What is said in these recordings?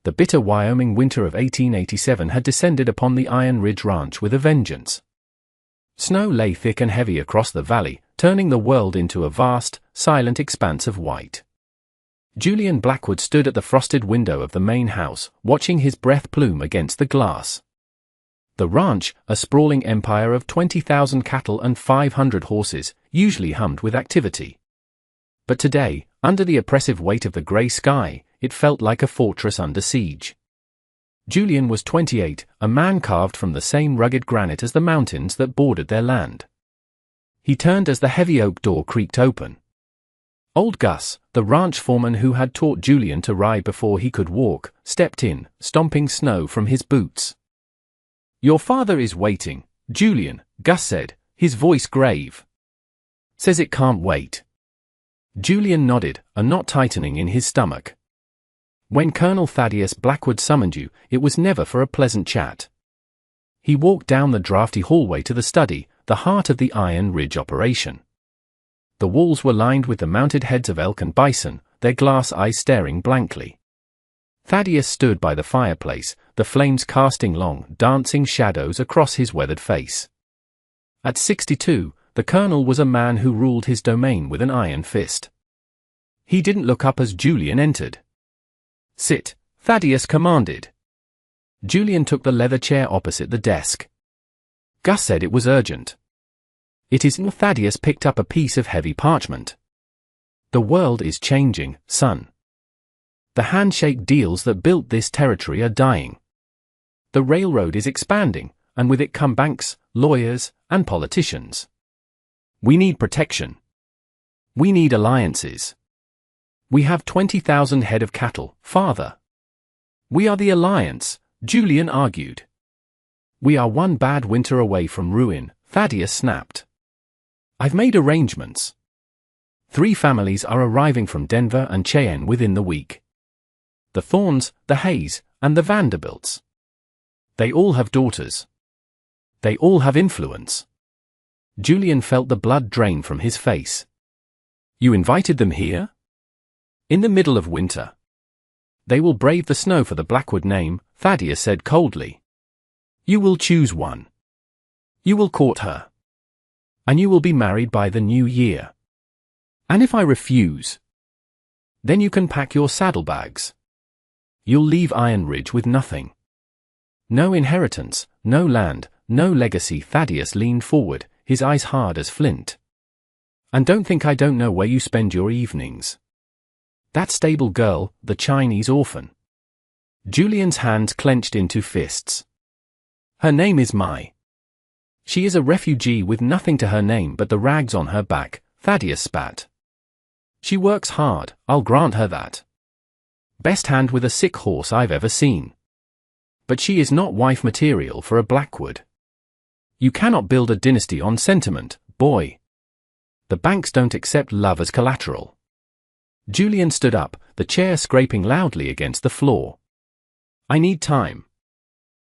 The bitter Wyoming winter of 1887 had descended upon the Iron Ridge Ranch with a vengeance. Snow lay thick and heavy across the valley, turning the world into a vast, silent expanse of white. Julian Blackwood stood at the frosted window of the main house, watching his breath plume against the glass. The ranch, a sprawling empire of 20,000 cattle and 500 horses, usually hummed with activity. But today, under the oppressive weight of the grey sky, it felt like a fortress under siege. Julian was 28, a man carved from the same rugged granite as the mountains that bordered their land. He turned as the heavy oak door creaked open. Old Gus, the ranch foreman who had taught Julian to ride before he could walk, stepped in, stomping snow from his boots. "Your father is waiting, Julian," Gus said, his voice grave. "Says it can't wait." Julian nodded, a knot tightening in his stomach. When Colonel Thaddeus Blackwood summoned you, it was never for a pleasant chat. He walked down the drafty hallway to the study, the heart of the Iron Ridge operation. The walls were lined with the mounted heads of elk and bison, their glass eyes staring blankly. Thaddeus stood by the fireplace, the flames casting long, dancing shadows across his weathered face. At 62, the colonel was a man who ruled his domain with an iron fist. He didn't look up as Julian entered. "Sit," Thaddeus commanded. Julian took the leather chair opposite the desk. Gus said it was urgent. "It isn't." Thaddeus picked up a piece of heavy parchment. "The world is changing, son. The handshake deals that built this territory are dying. The railroad is expanding, and with it come banks, lawyers, and politicians. We need protection. We need alliances. We have 20,000 head of cattle, father. We are the alliance," Julian argued. "We are one bad winter away from ruin," Thaddeus snapped. "I've made arrangements. 3 families are arriving from Denver and Cheyenne within the week. The Thorns, the Hayes, and the Vanderbilts. They all have daughters. They all have influence." Julian felt the blood drain from his face. "You invited them here? In the middle of winter? They will brave the snow for the Blackwood name," Thaddeus said coldly. "You will choose one. You will court her. And you will be married by the new year. And if I refuse, then you can pack your saddlebags. You'll leave Iron Ridge with nothing. No inheritance, no land, no legacy." Thaddeus leaned forward, his eyes hard as flint. "And don't think I don't know where you spend your evenings. That stable girl, the Chinese orphan." Julian's hands clenched into fists. "Her name is Mai. She is a refugee with nothing to her name but the rags on her back," Thaddeus spat. "She works hard, I'll grant her that. Best hand with a sick horse I've ever seen. But she is not wife material for a Blackwood. You cannot build a dynasty on sentiment, boy. The banks don't accept love as collateral." Julian stood up, the chair scraping loudly against the floor. "I need time.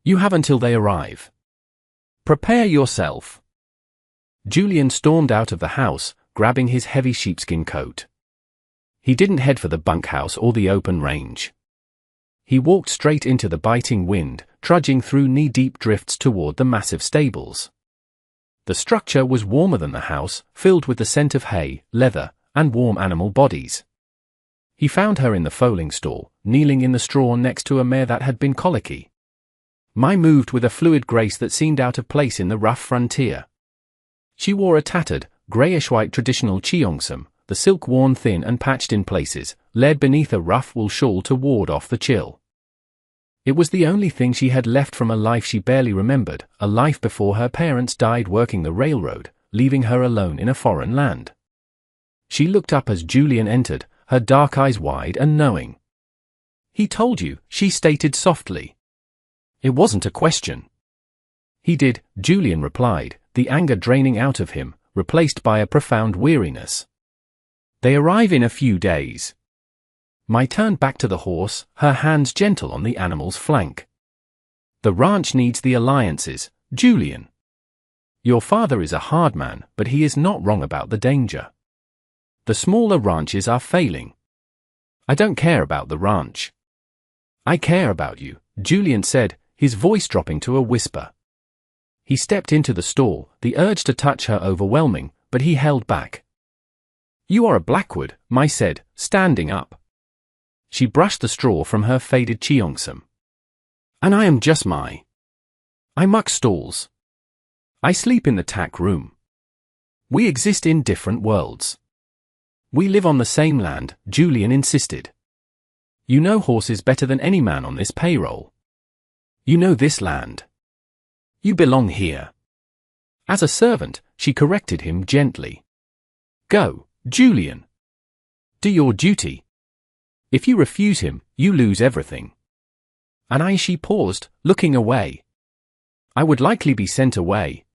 You have until they arrive. Prepare yourself." Julian stormed out of the house, grabbing his heavy sheepskin coat. He didn't head for the bunkhouse or the open range. He walked straight into the biting wind, trudging through knee-deep drifts toward the massive stables. The structure was warmer than the house, filled with the scent of hay, leather, and warm animal bodies. He found her in the foaling stall, kneeling in the straw next to a mare that had been colicky. Mai moved with a fluid grace that seemed out of place in the rough frontier. She wore a tattered, greyish-white traditional cheongsam, the silk worn thin and patched in places, laid beneath a rough wool shawl to ward off the chill. It was the only thing she had left from a life she barely remembered, a life before her parents died working the railroad, leaving her alone in a foreign land. She looked up as Julian entered, her dark eyes wide and knowing. "He told you," she stated softly. "It wasn't a question." "He did," Julian replied, the anger draining out of him, replaced by a profound weariness. "They arrive in a few days." Mai turned back to the horse, her hands gentle on the animal's flank. "The ranch needs the alliances, Julian. Your father is a hard man, but he is not wrong about the danger. The smaller ranches are failing. I don't care about the ranch. I care about you, Julian said, his voice dropping to a whisper. He stepped into the stall, the urge to touch her overwhelming, but he held back. You are a Blackwood, Mai said, standing up. She brushed the straw from her faded cheongsam. And I am just Mai. I muck stalls. I sleep in the tack room. We exist in different worlds. We live on the same land, Julian insisted. You know horses better than any man on this payroll. You know this land. You belong here. As a servant, she corrected him gently. Go, Julian. Do your duty. If you refuse him, you lose everything. And she paused, looking away. I would likely be sent away.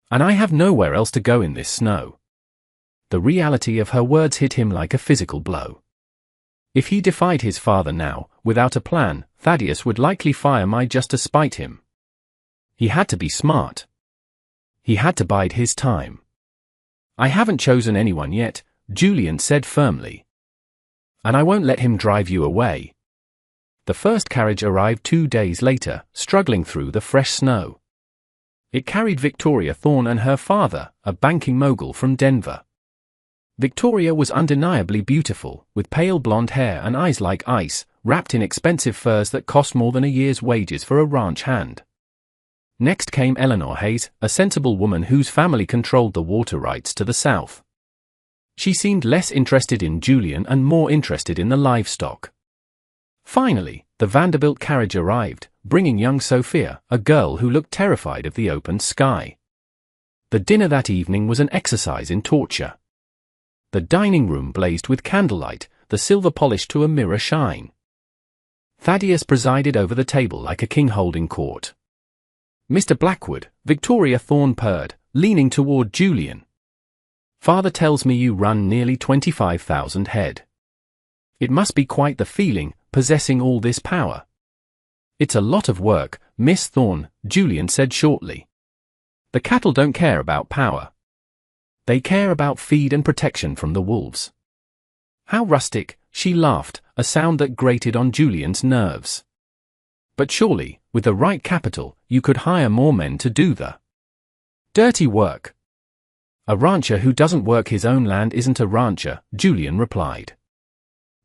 And I have nowhere else to go in this snow. The reality of her words hit him like a physical blow. If he defied his father now, without a plan, Thaddeus would likely fire Mai just to spite him. He had to be smart. He had to bide his time. I haven't chosen anyone yet, Julian said firmly. And I won't let him drive you away. The first carriage arrived 2 days later, struggling through the fresh snow. It carried Victoria Thorne and her father, a banking mogul from Denver. Victoria was undeniably beautiful, with pale blonde hair and eyes like ice, wrapped in expensive furs that cost more than a year's wages for a ranch hand. Next came Eleanor Hayes, a sensible woman whose family controlled the water rights to the south. She seemed less interested in Julian and more interested in the livestock. Finally, the Vanderbilt carriage arrived, bringing young Sophia, a girl who looked terrified of the open sky. The dinner that evening was an exercise in torture. The dining room blazed with candlelight, the silver polished to a mirror shine. Thaddeus presided over the table like a king holding court. Mr. Blackwood, Victoria Thorne purred, leaning toward Julian. Father tells me you run nearly 25,000 head. It must be quite the feeling, possessing all this power. It's a lot of work, Miss Thorne, Julian said shortly. The cattle don't care about power. They care about feed and protection from the wolves. How rustic, she laughed, a sound that grated on Julian's nerves. But surely, with the right capital, you could hire more men to do the dirty work. A rancher who doesn't work his own land isn't a rancher, Julian replied.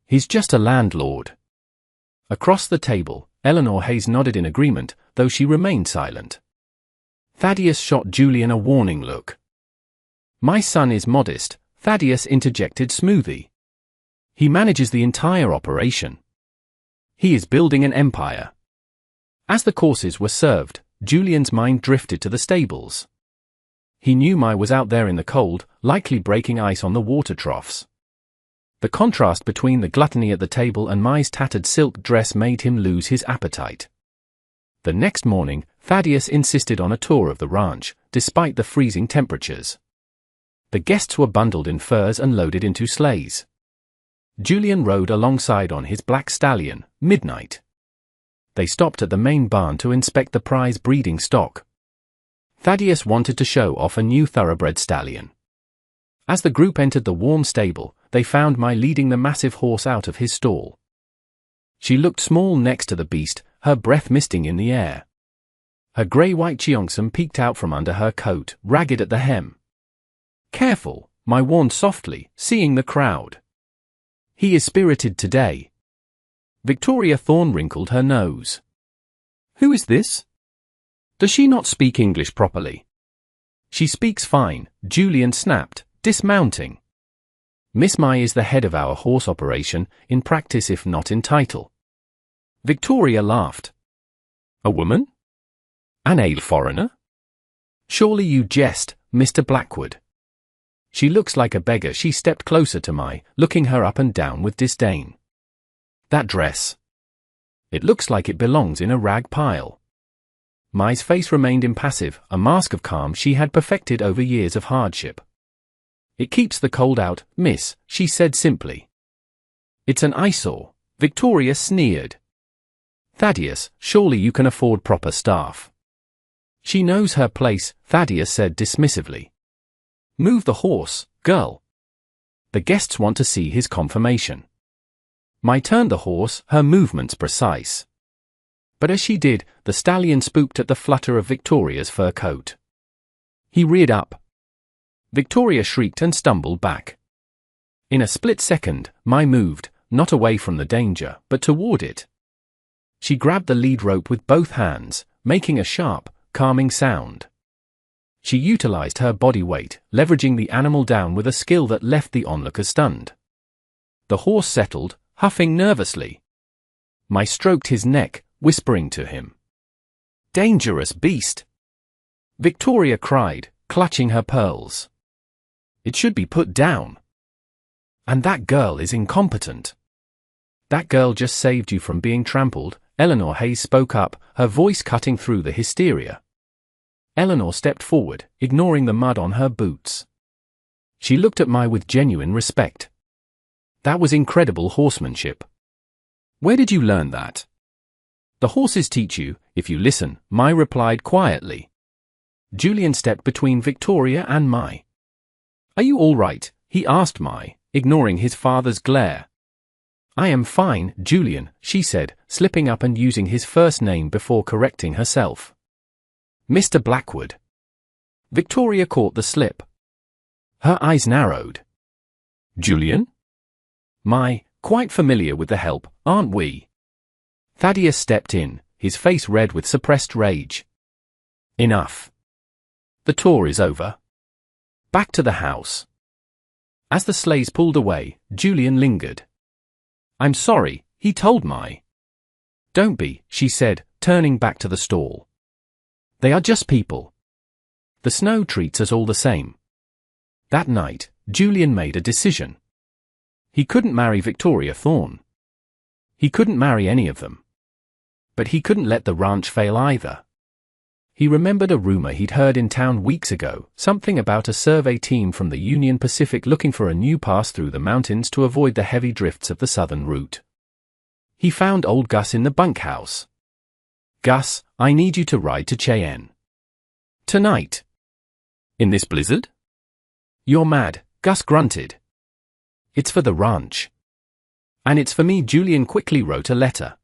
He's just a landlord. Across the table, Eleanor Hayes nodded in agreement, though she remained silent. Thaddeus shot Julian a warning look. My son is modest, Thaddeus interjected smoothly. He manages the entire operation. He is building an empire. As the courses were served, Julian's mind drifted to the stables. He knew Mai was out there in the cold, likely breaking ice on the water troughs. The contrast between the gluttony at the table and Mai's tattered silk dress made him lose his appetite. The next morning, Thaddeus insisted on a tour of the ranch, despite the freezing temperatures. The guests were bundled in furs and loaded into sleighs. Julian rode alongside on his black stallion, Midnight. They stopped at the main barn to inspect the prize breeding stock. Thaddeus wanted to show off a new thoroughbred stallion. As the group entered the warm stable, they found Mai leading the massive horse out of his stall. She looked small next to the beast, her breath misting in the air. Her grey-white cheongsam peeked out from under her coat, ragged at the hem. Careful, Mai warned softly, seeing the crowd. He is spirited today. Victoria Thorne wrinkled her nose. Who is this? Does she not speak English properly? She speaks fine, Julian snapped, dismounting. Miss Mai is the head of our horse operation, in practice if not in title. Victoria laughed. A woman? An ale foreigner? Surely you jest, Mr. Blackwood. She looks like a beggar. She stepped closer to Mai, looking her up and down with disdain. That dress. It looks like it belongs in a rag pile. Mai's face remained impassive, a mask of calm she had perfected over years of hardship. It keeps the cold out, miss, she said simply. It's an eyesore, Victoria sneered. Thaddeus, surely you can afford proper staff. She knows her place, Thaddeus said dismissively. Move the horse, girl. The guests want to see his confirmation. Mai turned the horse, her movements precise. But as she did, the stallion spooked at the flutter of Victoria's fur coat. He reared up. Victoria shrieked and stumbled back. In a split second, Mai moved, not away from the danger, but toward it. She grabbed the lead rope with both hands, making a sharp, calming sound. She utilized her body weight, leveraging the animal down with a skill that left the onlookers stunned. The horse settled, huffing nervously. Mai stroked his neck, whispering to him. "Dangerous beast!" Victoria cried, clutching her pearls. "It should be put down. And that girl is incompetent." "That girl just saved you from being trampled," Eleanor Hayes spoke up, her voice cutting through the hysteria. Eleanor stepped forward, ignoring the mud on her boots. She looked at Mai with genuine respect. "That was incredible horsemanship. Where did you learn that?" "The horses teach you, if you listen," Mai replied quietly. Julian stepped between Victoria and Mai. "Are you all right?" he asked Mai, ignoring his father's glare. "I am fine, Julian," she said, slipping up and using his first name before correcting herself. "Mr. Blackwood." Victoria caught the slip. Her eyes narrowed. "Julian?" "Mai, quite familiar with the help, aren't we?" Thaddeus stepped in, his face red with suppressed rage. "Enough. The tour is over. Back to the house." As the sleighs pulled away, Julian lingered. "I'm sorry," he told Mai. "Don't be," she said, turning back to the stall. "They are just people. The snow treats us all the same." That night, Julian made a decision. He couldn't marry Victoria Thorne. He couldn't marry any of them. But he couldn't let the ranch fail either. He remembered a rumor he'd heard in town weeks ago, something about a survey team from the Union Pacific looking for a new pass through the mountains to avoid the heavy drifts of the southern route. He found old Gus in the bunkhouse. "Gus, I need you to ride to Cheyenne. Tonight." "In this blizzard?" "You're mad," Gus grunted. "It's for the ranch." "And it's for me," Julian quickly wrote a letter.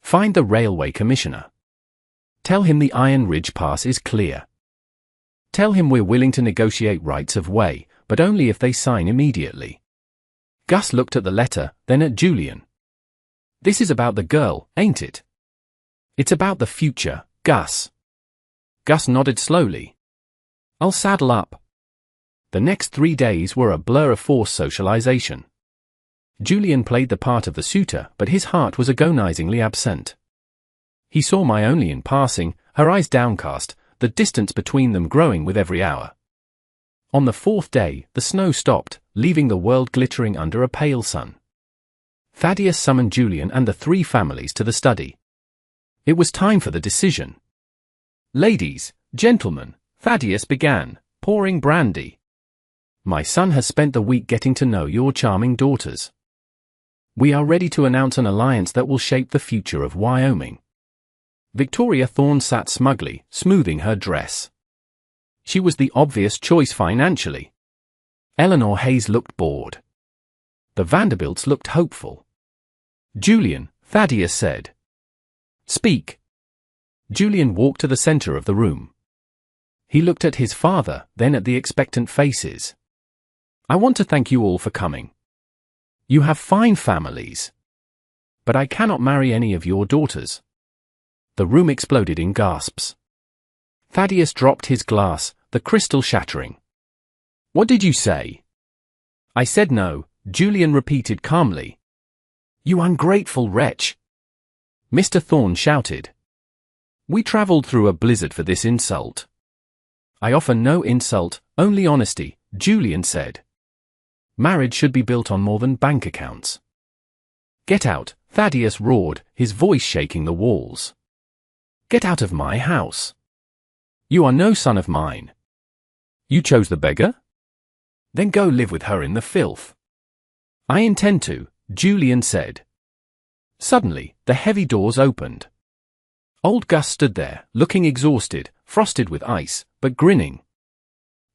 "Find the railway commissioner. Tell him the Iron Ridge Pass is clear. Tell him we're willing to negotiate rights of way, but only if they sign immediately." Gus looked at the letter, then at Julian. "This is about the girl, ain't it?" "It's about the future, Gus." Gus nodded slowly. "I'll saddle up." The next 3 days were a blur of forced socialization. Julian played the part of the suitor, but his heart was agonizingly absent. He saw Mai only in passing, her eyes downcast, the distance between them growing with every hour. On the 4th day, the snow stopped, leaving the world glittering under a pale sun. Thaddeus summoned Julian and the 3 families to the study. It was time for the decision. "Ladies, gentlemen," Thaddeus began, pouring brandy. "My son has spent the week getting to know your charming daughters. We are ready to announce an alliance that will shape the future of Wyoming." Victoria Thorne sat smugly, smoothing her dress. She was the obvious choice financially. Eleanor Hayes looked bored. The Vanderbilts looked hopeful. "Julian," Thaddeus said. "Speak." Julian walked to the center of the room. He looked at his father, then at the expectant faces. "I want to thank you all for coming. You have fine families. But I cannot marry any of your daughters." The room exploded in gasps. Thaddeus dropped his glass, the crystal shattering. "What did you say?" "I said no," Julian repeated calmly. "You ungrateful wretch!" Mr. Thorne shouted. "We traveled through a blizzard for this insult." "I offer no insult, only honesty," Julian said. "Marriage should be built on more than bank accounts." "Get out," Thaddeus roared, his voice shaking the walls. "Get out of my house. You are no son of mine. You chose the beggar? Then go live with her in the filth." "I intend to," Julian said. Suddenly, the heavy doors opened. Old Gus stood there, looking exhausted, frosted with ice, but grinning.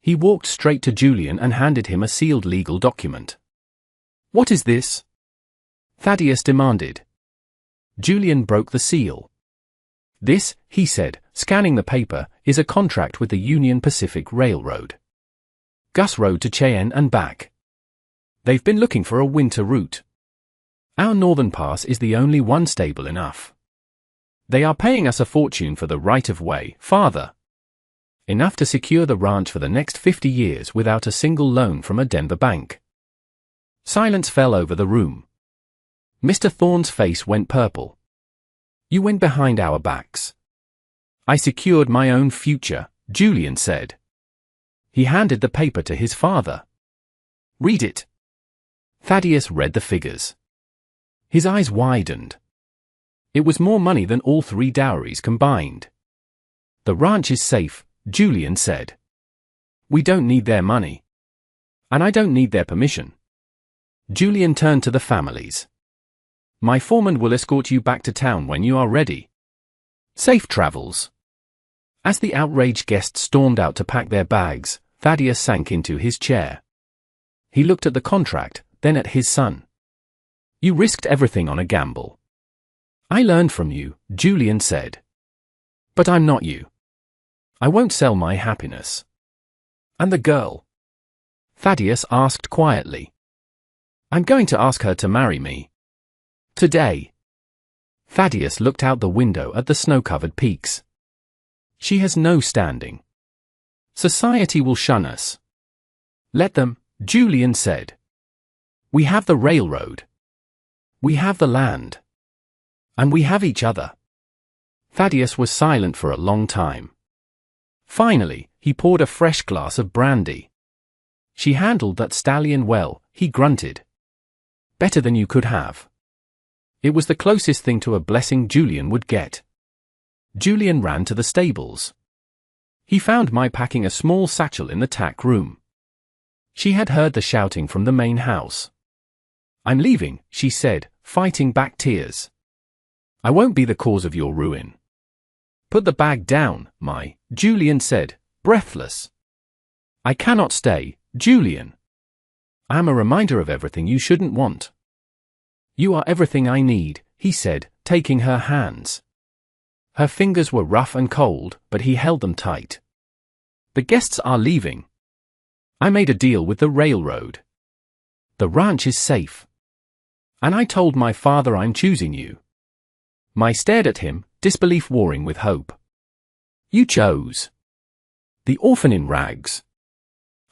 He walked straight to Julian and handed him a sealed legal document. "What is this?" Thaddeus demanded. Julian broke the seal. This, he said, scanning the paper, is a contract with the Union Pacific Railroad. Gus rode to Cheyenne and back. They've been looking for a winter route. Our northern pass is the only one stable enough. They are paying us a fortune for the right-of-way, father. Enough to secure the ranch for the next 50 years without a single loan from a Denver bank. Silence fell over the room. Mr. Thorne's face went purple. You went behind our backs. I secured my own future, Julian said. He handed the paper to his father. Read it. Thaddeus read the figures. His eyes widened. It was more money than all 3 dowries combined. The ranch is safe, Julian said. We don't need their money. And I don't need their permission. Julian turned to the families. My foreman will escort you back to town when you are ready. Safe travels. As the outraged guests stormed out to pack their bags, Thaddeus sank into his chair. He looked at the contract, then at his son. You risked everything on a gamble. I learned from you, Julian said. But I'm not you. I won't sell my happiness. And the girl? Thaddeus asked quietly. I'm going to ask her to marry me. Today. Thaddeus looked out the window at the snow-covered peaks. She has no standing. Society will shun us. Let them, Julian said. We have the railroad. We have the land. And we have each other. Thaddeus was silent for a long time. Finally, he poured a fresh glass of brandy. She handled that stallion well, he grunted. Better than you could have. It was the closest thing to a blessing Julian would get. Julian ran to the stables. He found Mai packing a small satchel in the tack room. She had heard the shouting from the main house. I'm leaving, she said, fighting back tears. I won't be the cause of your ruin. Put the bag down, Mai, Julian said, breathless. I cannot stay, Julian. I am a reminder of everything you shouldn't want. You are everything I need, he said, taking her hands. Her fingers were rough and cold, but he held them tight. The guests are leaving. I made a deal with the railroad. The ranch is safe. And I told my father I'm choosing you. Mai stared at him, disbelief warring with hope. You chose. The orphan in rags.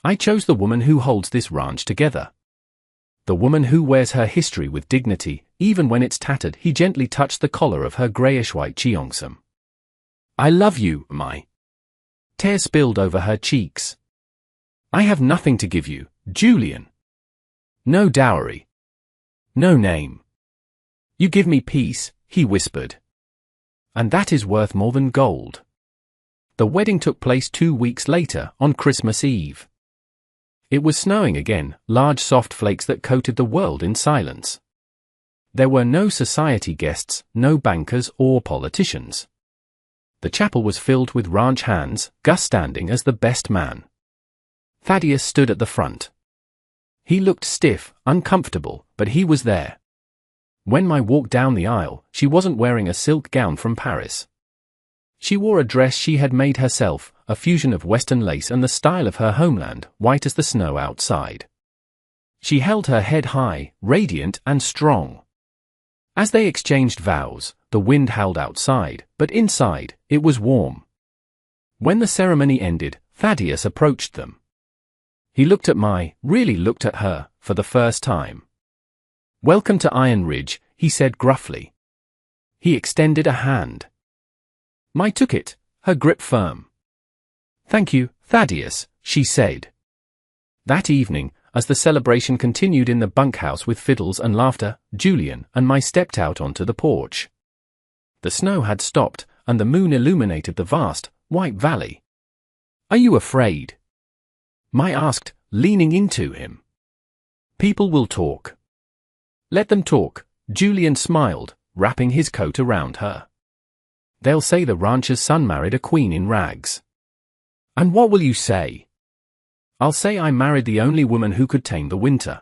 I chose the woman who holds this ranch together. The woman who wears her history with dignity, even when it's tattered. He gently touched the collar of her grayish-white cheongsam. I love you, Mai. Tears spilled over her cheeks. I have nothing to give you, Julian. No dowry. No name. You give me peace, he whispered. And that is worth more than gold. The wedding took place 2 weeks later, on Christmas Eve. It was snowing again, large soft flakes that coated the world in silence. There were no society guests, no bankers or politicians. The chapel was filled with ranch hands, Gus standing as the best man. Thaddeus stood at the front. He looked stiff, uncomfortable, but he was there. When Mai walked down the aisle, she wasn't wearing a silk gown from Paris. She wore a dress she had made herself, a fusion of western lace and the style of her homeland, white as the snow outside. She held her head high, radiant and strong. As they exchanged vows, the wind howled outside, but inside, it was warm. When the ceremony ended, Thaddeus approached them. He looked at Mai, really looked at her, for the first time. Welcome to Iron Ridge, he said gruffly. He extended a hand. Mai took it, her grip firm. Thank you, Thaddeus, she said. That evening, as the celebration continued in the bunkhouse with fiddles and laughter, Julian and Mai stepped out onto the porch. The snow had stopped, and the moon illuminated the vast, white valley. Are you afraid? Mai asked, leaning into him. People will talk. Let them talk, Julian smiled, wrapping his coat around her. They'll say the rancher's son married a queen in rags. And what will you say? I'll say I married the only woman who could tame the winter.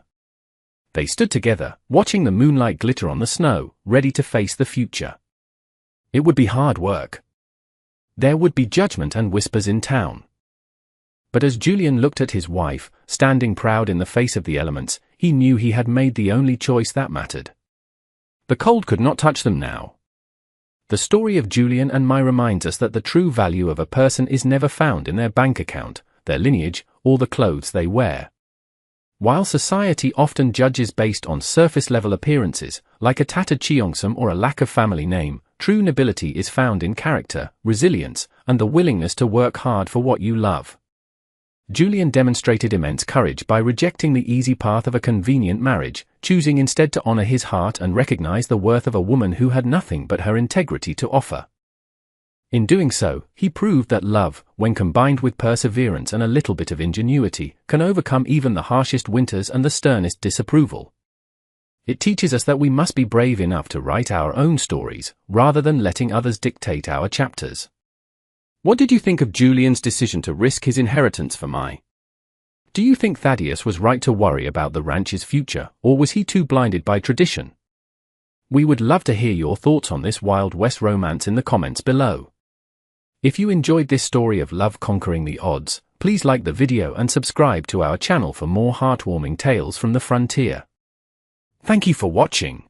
They stood together, watching the moonlight glitter on the snow, ready to face the future. It would be hard work. There would be judgment and whispers in town. But as Julian looked at his wife, standing proud in the face of the elements, he knew he had made the only choice that mattered. The cold could not touch them now. The story of Julian and Mai reminds us that the true value of a person is never found in their bank account, their lineage, or the clothes they wear. While society often judges based on surface-level appearances, like a tattered cheongsam or a lack of family name, true nobility is found in character, resilience, and the willingness to work hard for what you love. Julian demonstrated immense courage by rejecting the easy path of a convenient marriage, choosing instead to honor his heart and recognize the worth of a woman who had nothing but her integrity to offer. In doing so, he proved that love, when combined with perseverance and a little bit of ingenuity, can overcome even the harshest winters and the sternest disapproval. It teaches us that we must be brave enough to write our own stories, rather than letting others dictate our chapters. What did you think of Julian's decision to risk his inheritance for Mai? Do you think Thaddeus was right to worry about the ranch's future, or was he too blinded by tradition? We would love to hear your thoughts on this Wild West romance in the comments below. If you enjoyed this story of love conquering the odds, please like the video and subscribe to our channel for more heartwarming tales from the frontier. Thank you for watching.